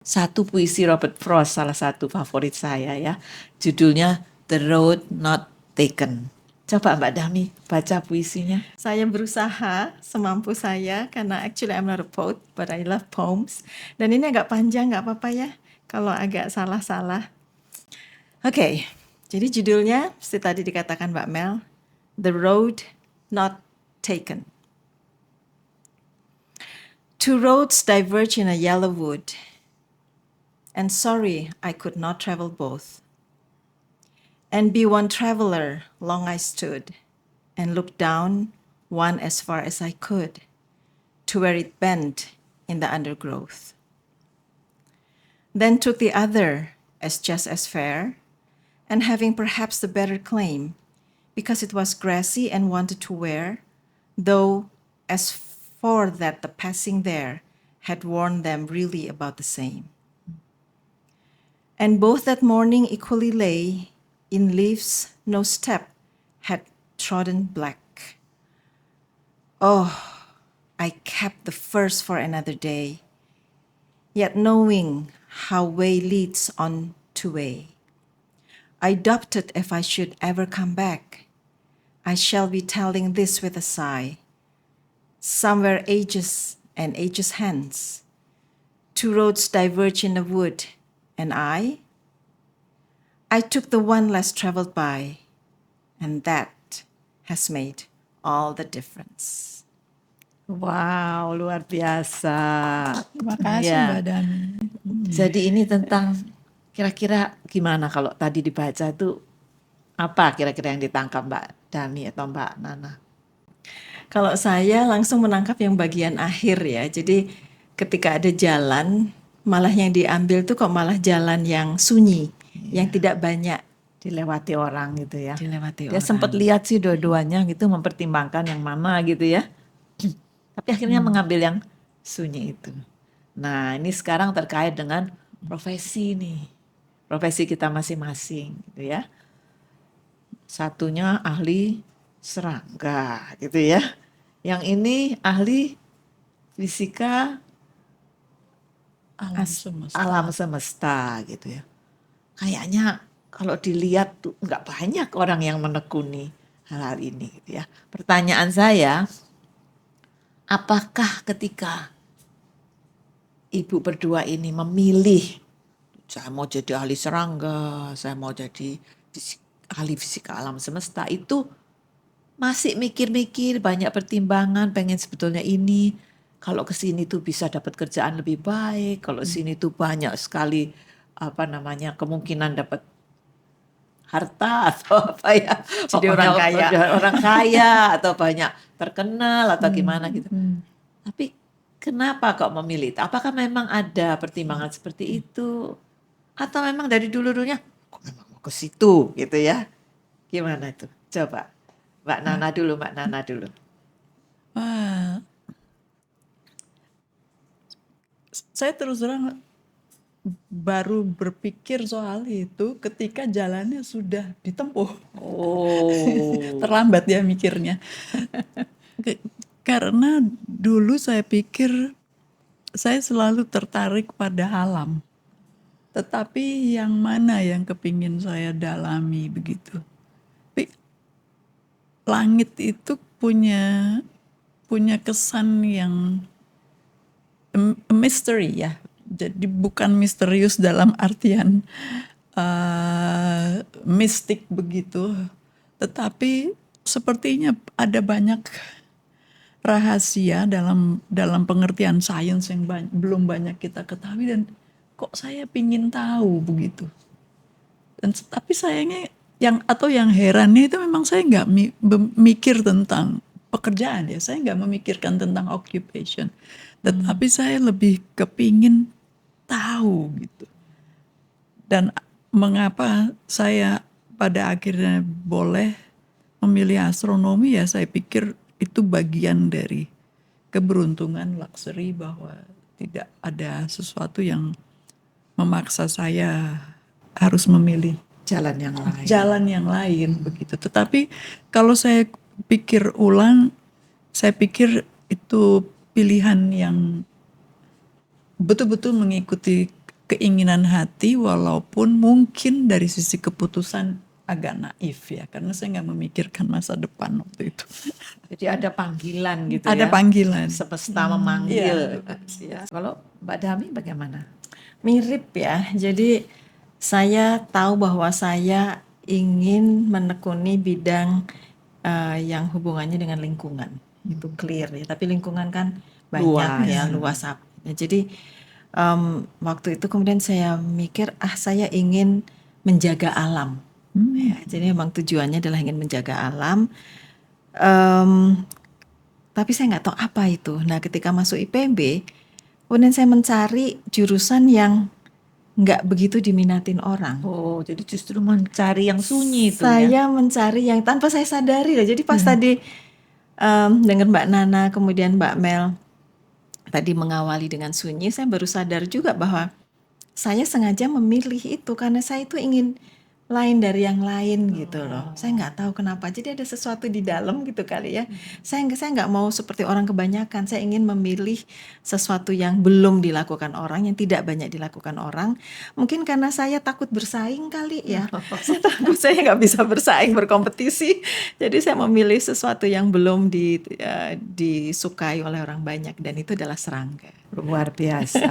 satu puisi Robert Frost, salah satu favorit saya ya. Judulnya The Road Not Taken. Coba Mbak Dami baca puisinya. Saya berusaha semampu saya karena actually I'm not a poet, but I love poems. Dan ini agak panjang, nggak apa-apa ya kalau agak salah-salah. Oke, jadi judulnya seperti tadi dikatakan Mbak Mel, The Road Not Taken. Two roads diverge in a yellow wood, and sorry I could not travel both. And be one traveler, long I stood, and looked down one as far as I could, to where it bent in the undergrowth. Then took the other, as just as fair, and having perhaps the better claim, because it was grassy and wanted to wear, though as for that the passing there had worn them really about the same. And both that morning equally lay in leaves no step had trodden black. Oh, I kept the first for another day, yet knowing how way leads on to way. I doubted if I should ever come back. I shall be telling this with a sigh. Somewhere ages and ages hence, two roads diverge in the wood, and I took the one less traveled by, and that has made all the difference. Wow, luar biasa. Terima kasih Ya. Mbak Dami. Jadi ini tentang kira-kira gimana kalau tadi dibaca itu apa kira-kira yang ditangkap Mbak Dami atau Mbak Nana? Kalau saya langsung menangkap yang bagian akhir ya. Jadi ketika ada jalan, malah yang diambil tuh kok malah jalan yang sunyi, yang tidak banyak Dilewati orang gitu ya. dilewati Dia orang. sempat lihat sih dua-duanya gitu mempertimbangkan yang mana gitu ya. Tapi akhirnya mengambil yang sunyi itu. Nah, ini sekarang terkait dengan profesi nih. Profesi kita masing-masing gitu ya. Satunya ahli serangga gitu ya. Yang ini ahli fisika Alam semesta. alam semesta gitu ya. Kayaknya kalau dilihat tuh nggak banyak orang yang menekuni hal-hal ini gitu ya. Pertanyaan saya, apakah ketika ibu berdua ini memilih, saya mau jadi ahli serangga, saya mau jadi ahli fisika alam semesta, itu masih mikir-mikir, banyak pertimbangan, pengen sebetulnya ini, kalau ke sini tuh bisa dapat kerjaan lebih baik, kalau sini tuh banyak sekali kemungkinan dapat harta atau apa ya, Jadi pokoknya orang kaya. atau banyak terkenal atau gimana gitu. Tapi kenapa kok memilih? Apakah memang ada pertimbangan seperti itu? Atau memang dari dulu-dulunya kok memang mau ke situ gitu ya? Gimana itu? Coba Mbak Nana dulu. Wah, saya terus terang baru berpikir soal itu ketika jalannya sudah ditempuh. Oh. Terlambat ya mikirnya. Karena dulu saya pikir saya selalu tertarik pada alam. Tetapi yang mana yang kepingin saya dalami begitu. Tapi langit itu punya kesan yang mystery ya. Jadi bukan misterius dalam artian mistik begitu, tetapi sepertinya ada banyak rahasia dalam pengertian sains yang belum banyak kita ketahui, dan kok saya pingin tahu begitu. Dan tapi sayangnya yang herannya itu memang saya nggak mikir tentang pekerjaan ya, saya nggak memikirkan tentang occupation, tetapi saya lebih kepingin tahu gitu. Dan mengapa saya pada akhirnya boleh memilih astronomi ya, saya pikir itu bagian dari keberuntungan luxury, bahwa tidak ada sesuatu yang memaksa saya harus memilih jalan yang lain begitu. Tetapi kalau saya pikir ulang, saya pikir itu pilihan yang betul-betul mengikuti keinginan hati, walaupun mungkin dari sisi keputusan agak naif ya, karena saya nggak memikirkan masa depan waktu itu. Jadi ada panggilan gitu Ada ya. panggilan. Semesta memanggil. Iya. Kalau Mbak Dami bagaimana? Mirip ya. Jadi saya tahu bahwa saya ingin menekuni bidang yang hubungannya dengan lingkungan. Itu clear ya. Tapi lingkungan kan banyak Luas. ya, luas apa. Ya, jadi waktu itu kemudian saya mikir, saya ingin menjaga alam. Ya, jadi memang tujuannya adalah ingin menjaga alam. Tapi saya nggak tahu apa itu. Nah, ketika masuk IPB, kemudian saya mencari jurusan yang nggak begitu diminatin orang. Oh, jadi justru mencari yang sunyi itu ya. Saya mencari yang tanpa saya sadari lah. Jadi pas tadi dengar Mbak Nana, kemudian Mbak Mel tadi mengawali dengan sunyi, saya baru sadar juga bahwa saya sengaja memilih itu karena saya itu ingin lain dari yang lain gitu loh. Saya nggak tahu kenapa. Jadi ada sesuatu di dalam gitu kali ya. Saya nggak mau seperti orang kebanyakan. Saya ingin memilih sesuatu yang belum dilakukan orang, yang tidak banyak dilakukan orang. Mungkin karena saya takut bersaing kali ya. Saya takut saya nggak bisa bersaing, berkompetisi. Jadi saya memilih sesuatu yang belum disukai oleh orang banyak, dan itu adalah serangga. Luar biasa.